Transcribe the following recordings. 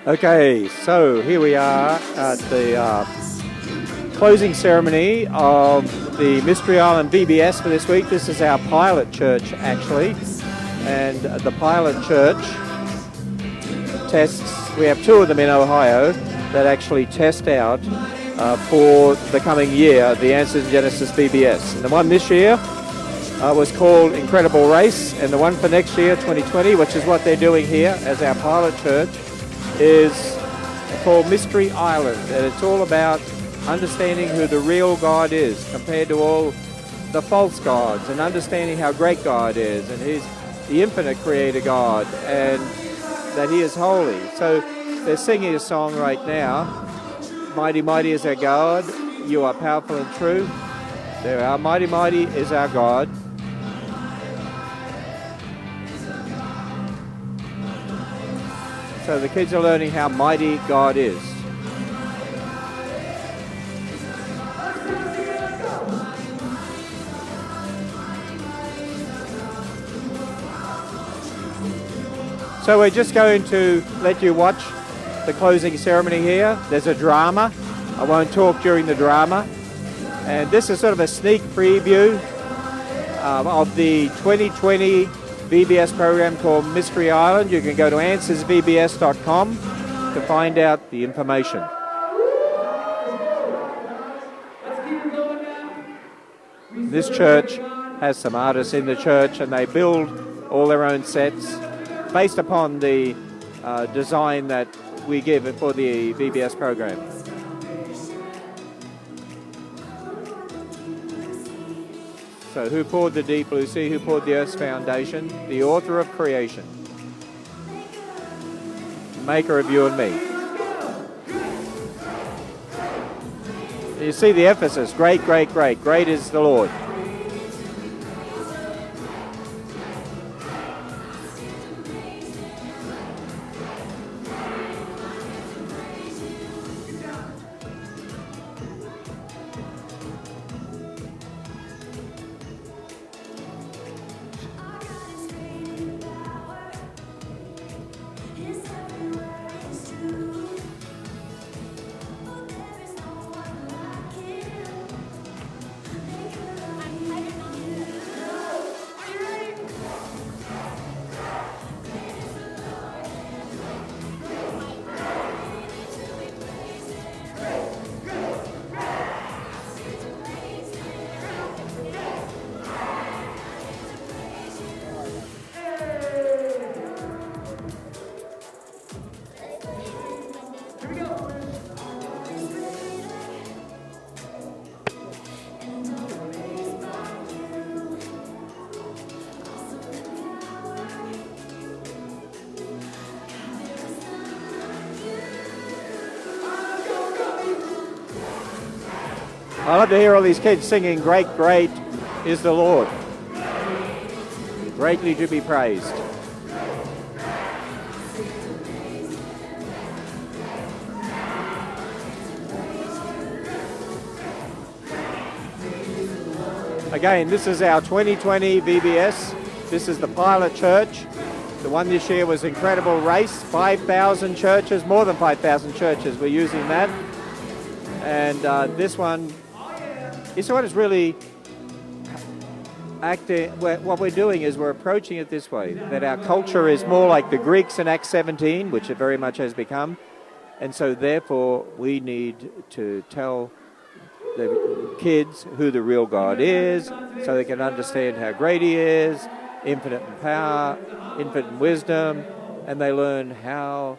Okay, so here we are at the closing ceremony of the Mystery Island VBS for this week. This is our pilot church, actually, and the pilot church tests. We have two of them in Ohio that actually test out for the coming year the Answers in Genesis VBS. And the one this year was called Incredible Race, and the one for next year, 2020, which is what they're doing here as our pilot church, is called Mystery Island, and it's all about understanding who the real God is compared to all the false gods, and understanding how great God is, and He's the infinite creator God, and that He is holy. So they're singing a song right now, Mighty, mighty is our God, you are powerful and true. There are, mighty, mighty is our God. So the kids are learning how mighty God is. So we're just going to let you watch the closing ceremony here. There's a drama. I won't talk during the drama. And this is sort of a sneak preview of the 2020 VBS program called Mystery Island. You can go to answersvbs.com to find out the information. This church has some artists in the church, and they build all their own sets based upon the design that we give for the VBS program. So who poured the deep blue sea? Who poured the earth's foundation? The author of creation. Maker of you and me. You see the emphasis. Great, great, great. Great is the Lord. I love to hear all these kids singing, great, great is the Lord. Greatly to be praised. Again, this is our 2020 VBS. This is the pilot church. The one this year was Incredible Race. 5,000 churches, more than 5,000 churches were using that. And this one is really acting. What we're doing is we're approaching it this way, that our culture is more like the Greeks in Acts 17, which it very much has become. And so therefore we need to tell the kids who the real God is, so they can understand how great He is, infinite in power, infinite in wisdom, and they learn how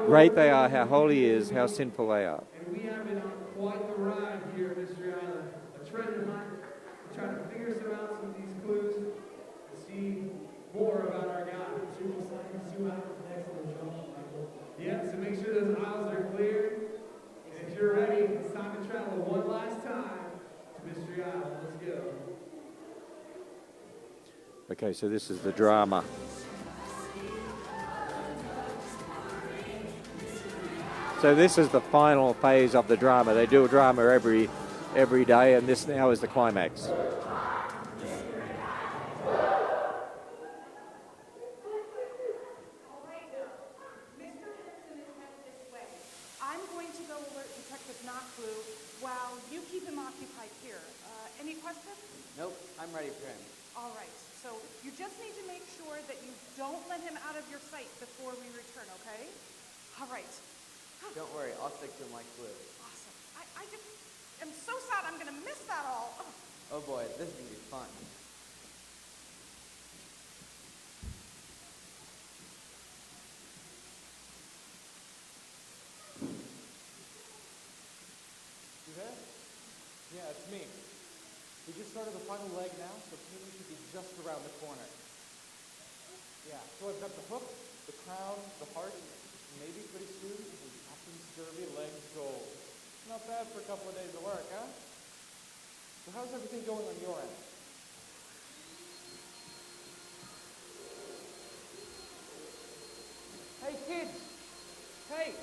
great they are, how holy He is, how sinful they are. And we have been on quite the ride here at Mystery Island, a treasure hunt. We're trying to figure out some of these clues to see more about our God. Yeah, so make sure those aisles are clear. And if you're ready, it's time to travel one last time to Mystery Island. Let's go. Okay, so this is the drama. So this is the final phase of the drama. They do a drama every day, and this now is the climax. does not clue while you keep him occupied here. Any questions? Nope, I'm ready for him. All right, so you just need to make sure that you don't let him out of your sight before we return, okay? All right. Don't worry, I'll stick to him like glue. Awesome. I just am so sad I'm going to miss that all. Oh boy, this is going to be fun. You there? Yeah, it's me. We just started the final leg now, so painting should be just around the corner. Yeah, so I've got the hook, the crown, the heart, and maybe pretty soon, the Captain Scurvy legs gold. Not bad for a couple of days of work, huh? So how's everything going on your end? Hey, kids! Hey!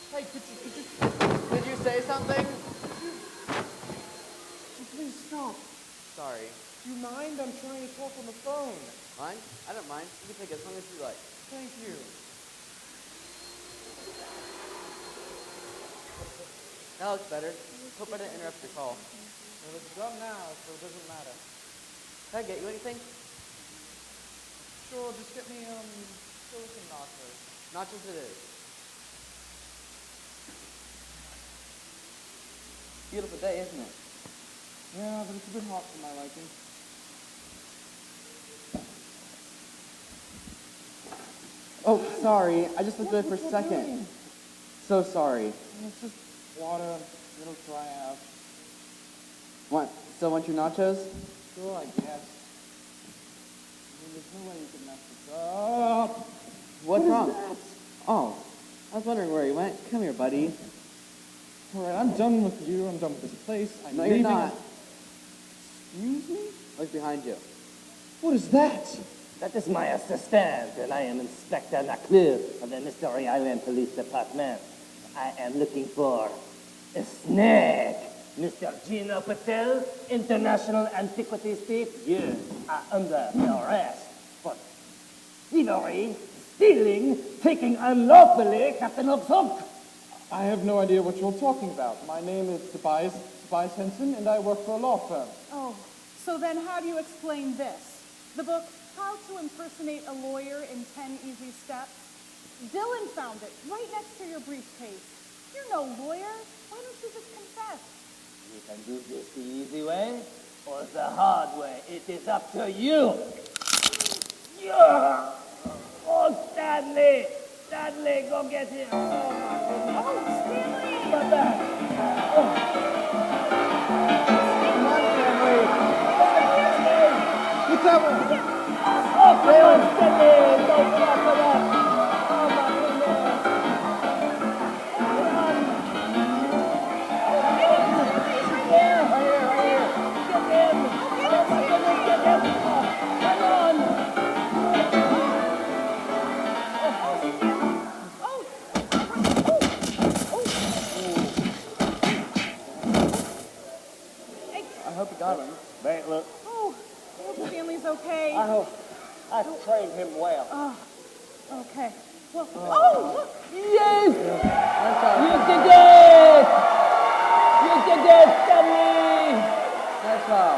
Hey, could you... Did you say something? Please stop. Sorry. Do you mind? I'm trying to talk on the phone. Mind? I don't mind. You can take it as long as you like. Thank you. That looks better. Hope I didn't interrupt your call. Well, it's done now, so it doesn't matter. Can I get you anything? Sure, just get me, silicon nachos. Nachos it is. Beautiful day, isn't it? Yeah, but it's a bit hot for my liking. Oh, sorry. I just looked away for a second. So sorry. It's just water, a little dry out. Still want your nachos? Sure, I guess. I mean, there's no way you can mess this up. What's wrong? Oh, I was wondering where he went. Come here, buddy. All right, I'm done with you. I'm done with this place. I'm No, leaving. you're not. Excuse me? Look behind you. What is that? That is my assistant, and I am Inspector Naclure of the Mystery Island Police Department. I am looking for a snake. Mr. Gino Patel, International Antiquities Thief, you are under arrest for thievery, stealing, taking unlawfully Captain Hook. I have no idea what you're talking about. My name is Tobias Henson, and I work for a law firm. Oh, so then how do you explain this? The book, How to Impersonate a Lawyer in 10 Easy Steps? Dylan found it right next to your briefcase. You're no lawyer. Why don't you just confess? You can do this the easy way or the hard way. It is up to you. Yeah. Oh, Stanley! Stanley, go get him. Oh, my goodness. Oh, Stanley! Come back. Oh. Come on, Stanley. You cover. Oh, come on, Stanley. Don't fuck it up. Oh, my goodness. Come on. Yeah, right here. Get him. Oh, my goodness, get him. Oh, come on. I hope you got him. Wait, look. Oh, I hope Stanley's okay. I hope I trained him well. Oh, okay. Well, oh, look. Yes! You did it! You did it, Stanley! Nice job.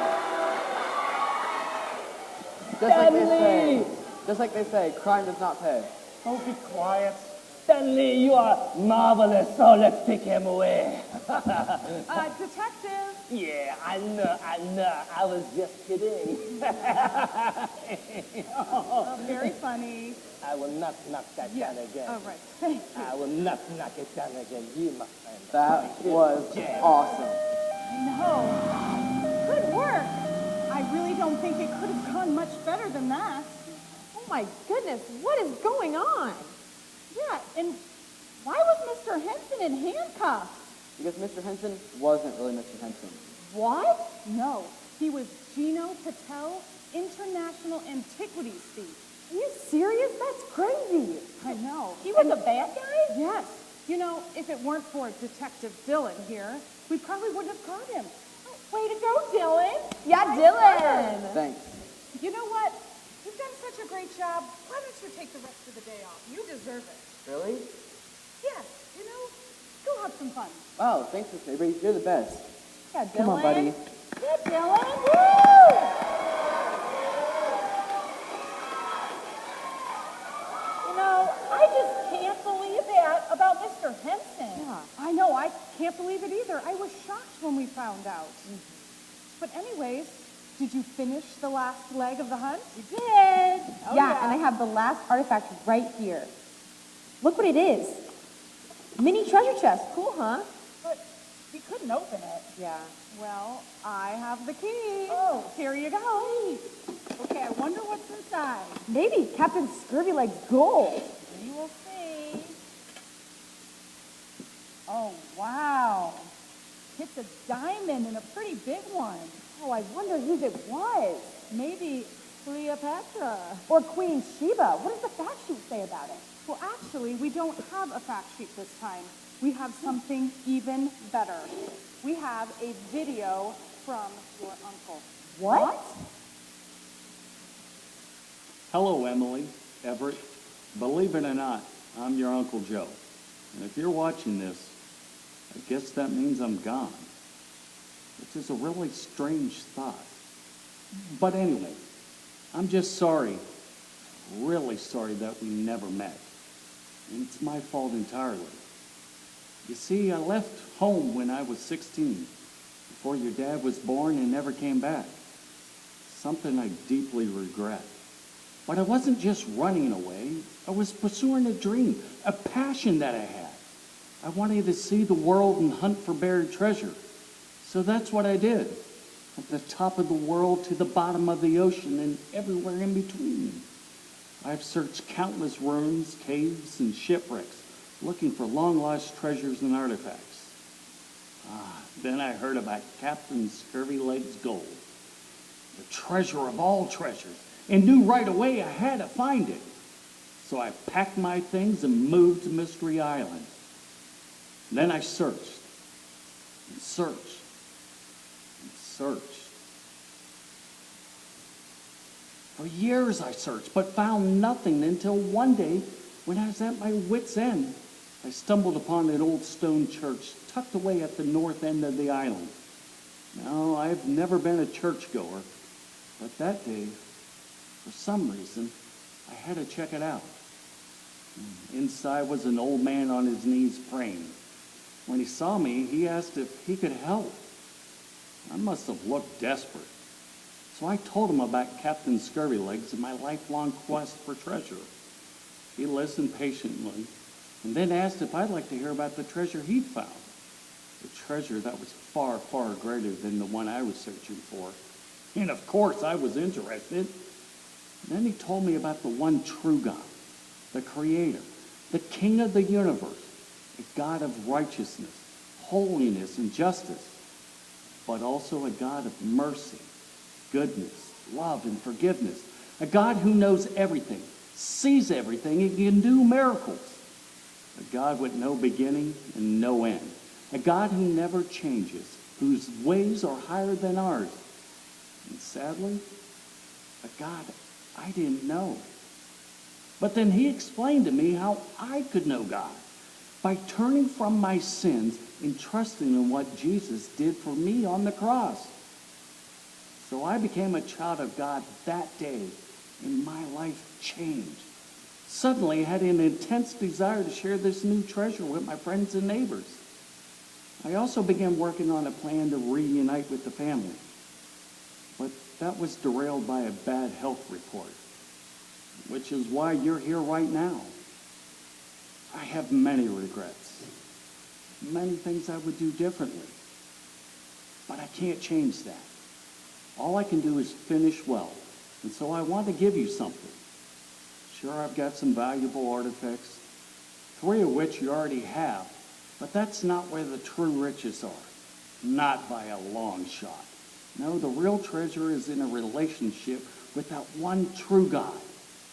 Just like they say, crime does not pay. Don't be quiet. Stanley, you are marvelous, so let's take him away. Detective. Yeah, I know. I was just kidding. Very funny. I will not knock that down again. All right. Thank you. I will not knock it down again. You, my friend. That was awesome. No. Good work. I really don't think it could have gone much better than that. Oh my goodness, what is going on? Yeah, and why was Mr. Henson in handcuffs? Because Mr. Henson wasn't really Mr. Henson. What? No, he was Gino Patel, International Antiquities Thief. Are you serious? That's crazy. I know. He was a bad guy? Yes. You know, if it weren't for Detective Dylan here, we probably wouldn't have caught him. Way to go, Dylan. Yeah, Dylan. Thanks. You know what? You've done such a great job. Why don't you take the rest of the day off? You deserve it. Really? Yes. You know, Go have some fun. Wow, thanks, Miss Mabry. You're the best. Yeah, Dylan. Come on, buddy. Yeah, Dylan. Woo! You know, I just can't believe that about Mr. Henson. Yeah, I know. I can't believe it either. I was shocked when we found out. But anyways, did you finish the last leg of the hunt? We did. Oh, yeah, and I have the last artifact right here. Look what it is. Mini treasure chest. Cool, huh? But we couldn't open it. Yeah. Well, I have the key. Oh. Here you go. Okay, I wonder what's inside. Maybe Captain Scurvyleg's gold. We will see. Oh, wow. It's a diamond and a pretty big one. Oh, I wonder whose it was. Maybe Cleopatra. Or Queen Sheba. What does the fact sheet say about it? Well, actually, we don't have a fact sheet this time. We have something even better. We have a video from your uncle. What? Hello, Emily, Everett. Believe it or not, I'm your Uncle Joe. And if you're watching this, I guess that means I'm gone. Which is a really strange thought. But anyway, I'm just sorry, really sorry that we never met. And it's my fault entirely. You see, I left home when I was 16, before your dad was born and never came back. Something I deeply regret. But I wasn't just running away. I was pursuing a dream, a passion that I had. I wanted to see the world and hunt for buried treasure. So that's what I did. From the top of the world to the bottom of the ocean and everywhere in between. I've searched countless ruins, caves, and shipwrecks, looking for long-lost treasures and artifacts. Then I heard about Captain Scurvyleg's gold, the treasure of all treasures, and knew right away I had to find it. So I packed my things and moved to Mystery Island. Then I searched, and searched, and searched. For years I searched, but found nothing until one day, when I was at my wit's end, I stumbled upon an old stone church tucked away at the north end of the island. Now, I've never been a churchgoer, but that day, for some reason, I had to check it out. Inside was an old man on his knees praying. When he saw me, he asked if he could help. I must have looked desperate. So I told him about Captain Scurvylegs and my lifelong quest for treasure. He listened patiently and then asked if I'd like to hear about the treasure he'd found. The treasure that was far, far greater than the one I was searching for. And of course I was interested. Then he told me about the one true God, the Creator, the King of the universe, a God of righteousness, holiness, and justice, but also a God of mercy, goodness, love, and forgiveness. A God who knows everything, sees everything, and can do miracles. A God with no beginning and no end. A God who never changes, whose ways are higher than ours. And sadly, a God I didn't know. But then he explained to me how I could know God by turning from my sins and trusting in what Jesus did for me on the cross. So I became a child of God that day, and my life changed. Suddenly, I had an intense desire to share this new treasure with my friends and neighbors. I also began working on a plan to reunite with the family. But that was derailed by a bad health report, which is why you're here right now. I have many regrets, many things I would do differently, but I can't change that. All I can do is finish well, and so I want to give you something. Sure, I've got some valuable artifacts, 3 of which you already have, but that's not where the true riches are, not by a long shot. No, the real treasure is in a relationship with that one true God.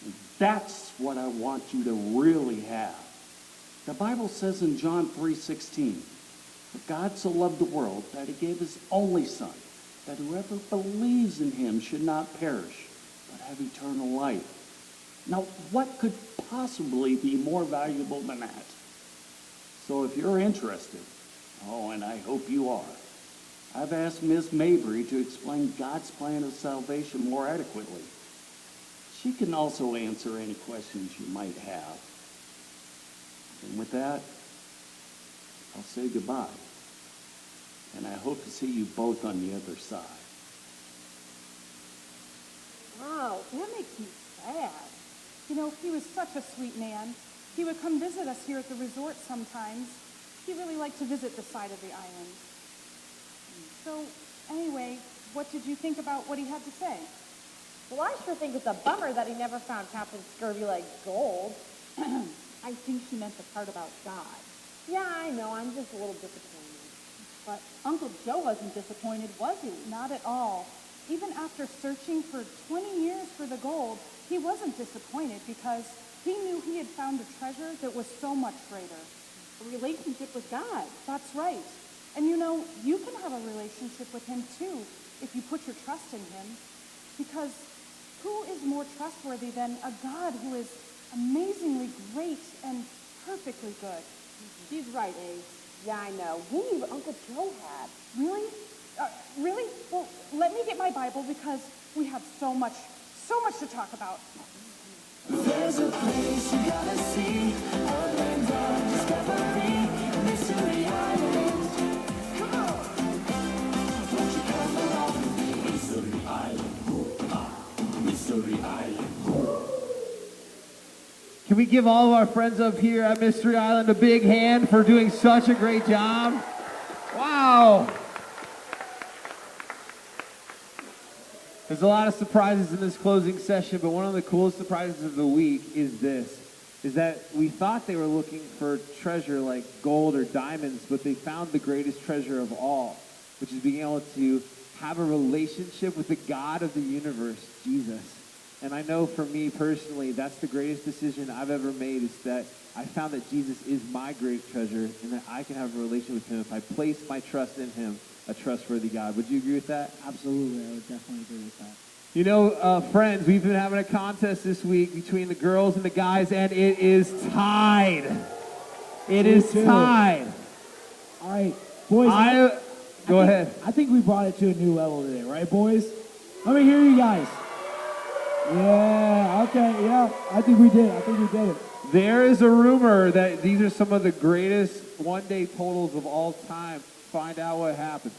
And that's what I want you to really have. The Bible says in John 3:16, "For God so loved the world that he gave his only Son, that whoever believes in him should not perish, but have eternal life." Now, what could possibly be more valuable than that? So if you're interested, oh, and I hope you are, I've asked Ms. Mabry to explain God's plan of salvation more adequately. She can also answer any questions you might have. And with that, I'll say goodbye. And I hope to see you both on the other side. Wow, that makes me sad. You know, he was such a sweet man. He would come visit us here at the resort sometimes. He really liked to visit the side of the island. So, anyway, what did you think about what he had to say? Well, I sure think it's a bummer that he never found Captain Scurvyleg's gold. I think she meant the part about God. Yeah, I know. I'm just a little disappointed. But Uncle Joe wasn't disappointed, was he? Not at all. Even after searching for 20 years for the gold, he wasn't disappointed because he knew he had found a treasure that was so much greater. A relationship with God. That's right. And you know, you can have a relationship with him too if you put your trust in him. Because who is more trustworthy than a God who is amazingly great and perfectly good? She's right, Abe. Yeah, I know. We knew what Uncle Joe had. Really? Really? Well, let me get my Bible because we have so much to talk about. There's a place you gotta see, a land of discovery, Mystery Island. Come on! Won't you come along with me? Mystery Island. Mystery Island. Can we give all of our friends up here at Mystery Island a big hand for doing such a great job? Wow! There's a lot of surprises in this closing session, but one of the coolest surprises of the week is that we thought they were looking for treasure like gold or diamonds, but they found the greatest treasure of all, which is being able to have a relationship with the God of the universe, Jesus. And I know for me personally, that's the greatest decision I've ever made, is that I found that Jesus is my great treasure and that I can have a relationship with him if I place my trust in him, a trustworthy God. Would you agree with that? Absolutely, I would definitely agree with that. You know, friends, we've been having a contest this week between the girls and the guys, and it is tied. It is tied. All right, boys. Go ahead. I think we brought it to a new level today, right, boys? Let me hear you guys. Yeah, okay, yeah. I think we did it. There is a rumor that these are some of the greatest one-day totals of all time. Find out what happened.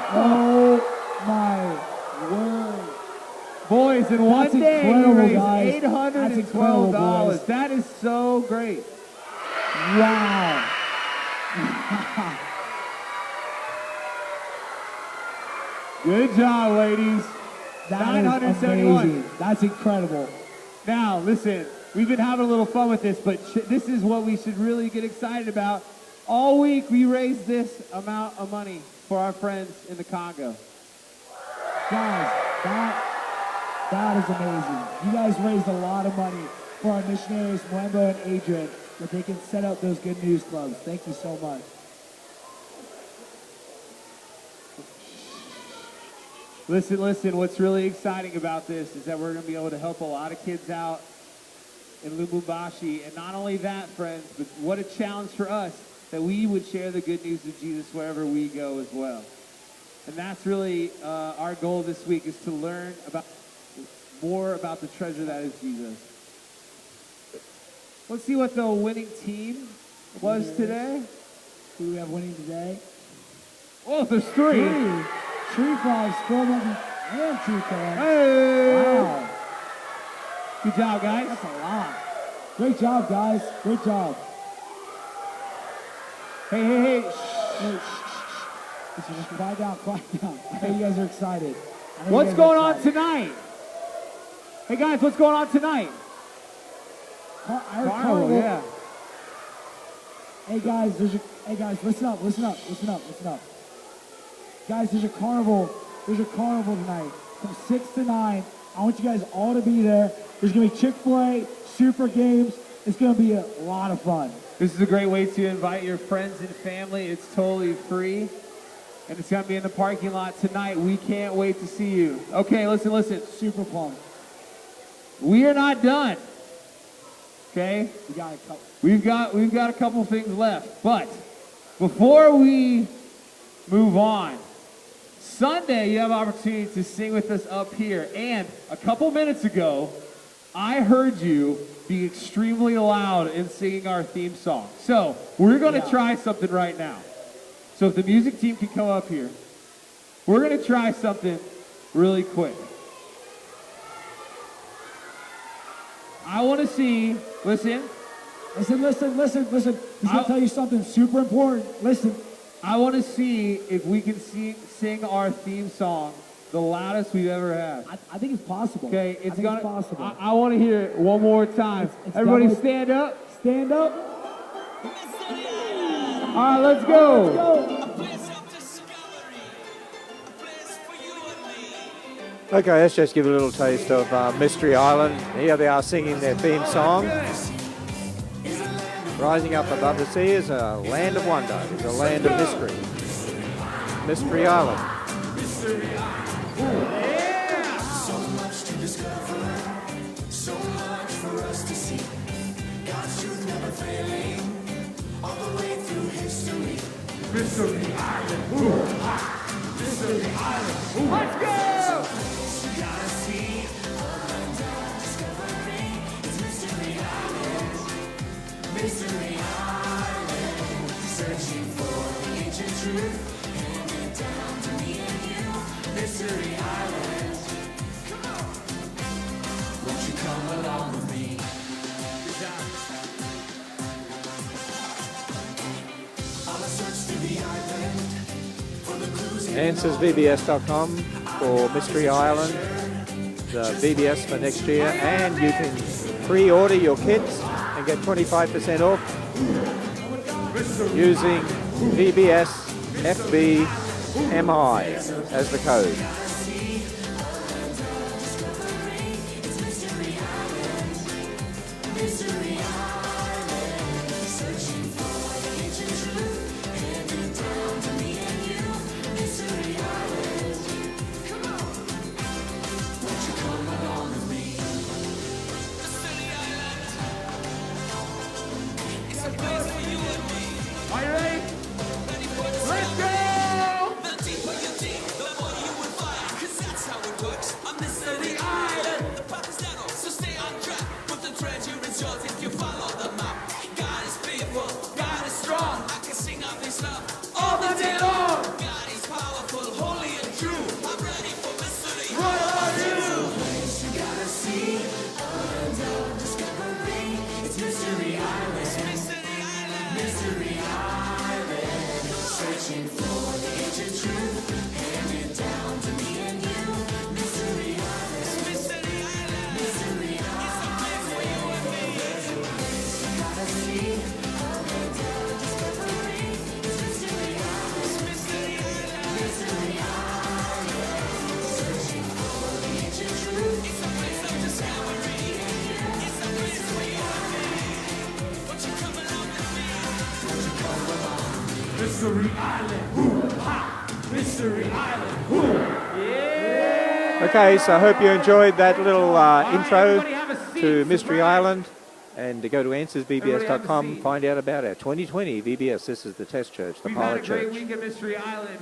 Oh my word. Boys, in one day you raised guys. $812. That is so great. Wow. Good job, ladies. That is amazing. That's incredible. Now, listen, we've been having a little fun with this, but this is what we should really get excited about. All week, we raised this amount of money for our friends in the Congo. Guys, that is amazing. You guys raised a lot of money for our missionaries, Mwembo and Adrian, that they can set up those good news clubs. Thank you so much. Listen, what's really exciting about this is that we're going to be able to help a lot of kids out in Lubumbashi. And not only that, friends, but what a challenge for us that we would share the good news of Jesus wherever we go as well. And that's really our goal this week, is to learn more about the treasure that is Jesus. Let's see what the winning team was today. Who do we have winning today? Oh, there's three. Tree Frogs, Storm and Tree Frogs. Hey! Wow. Good job, guys. That's a lot. Great job, guys. Great job. Hey. Listen, just quiet down. I know you guys are excited. What's going on tonight? Hey, guys, what's going on tonight? Carnival, yeah. Hey guys, listen up. Guys, there's a carnival tonight from 6 to 9. I want you guys all to be there. There's going to be Chick-fil-A, super games. It's going to be a lot of fun. This is a great way to invite your friends and family. It's totally free. And it's going to be in the parking lot tonight. We can't wait to see you. Okay, listen. Super fun. We are not done. Okay? We got a couple. We've got a couple things left. But before we move on, Sunday you have opportunity to sing with us up here. And a couple minutes ago, I heard you be extremely loud in singing our theme song. So we're going to try something right now. So if the music team can come up here, we're going to try something really quick. I want to see, listen. He's going to tell you something super important. Listen. I want to see if we can sing our theme song the loudest we've ever had. I think it's possible. Okay, it's possible. I want to hear it one more time. Everybody stand up. Stand up. All right, let's go. Okay, let's just give a little taste of Mystery Island. Here they are singing their theme song. Rising up above the sea is a land of wonder, is a land of mystery. Mystery Island. So much to discover, so much for us to see. God's truth never failing, all the way through history. Mystery Island, ooh, ha! Mystery Island, ooh, let's go! You gotta see, discovering, it's Mystery Island. Mystery Island, searching for the ancient truth, hand it down to me and you. Mystery Island, come on, won't you come along with me? On a search to the island for the clues. AnswersVBS.com for Mystery Island, the VBS for next year, and you can pre-order your kits and get 25% off using VBS FBMI as the code. Mystery Island, ooh, ha! Mystery Island, ooh, yeah! Okay, so I hope you enjoyed that little intro to Mystery Island. And to go to AnswersVBS.com, find out about our 2020 VBS. This is the test church, the pilot church. We've had a great week at Mystery Island.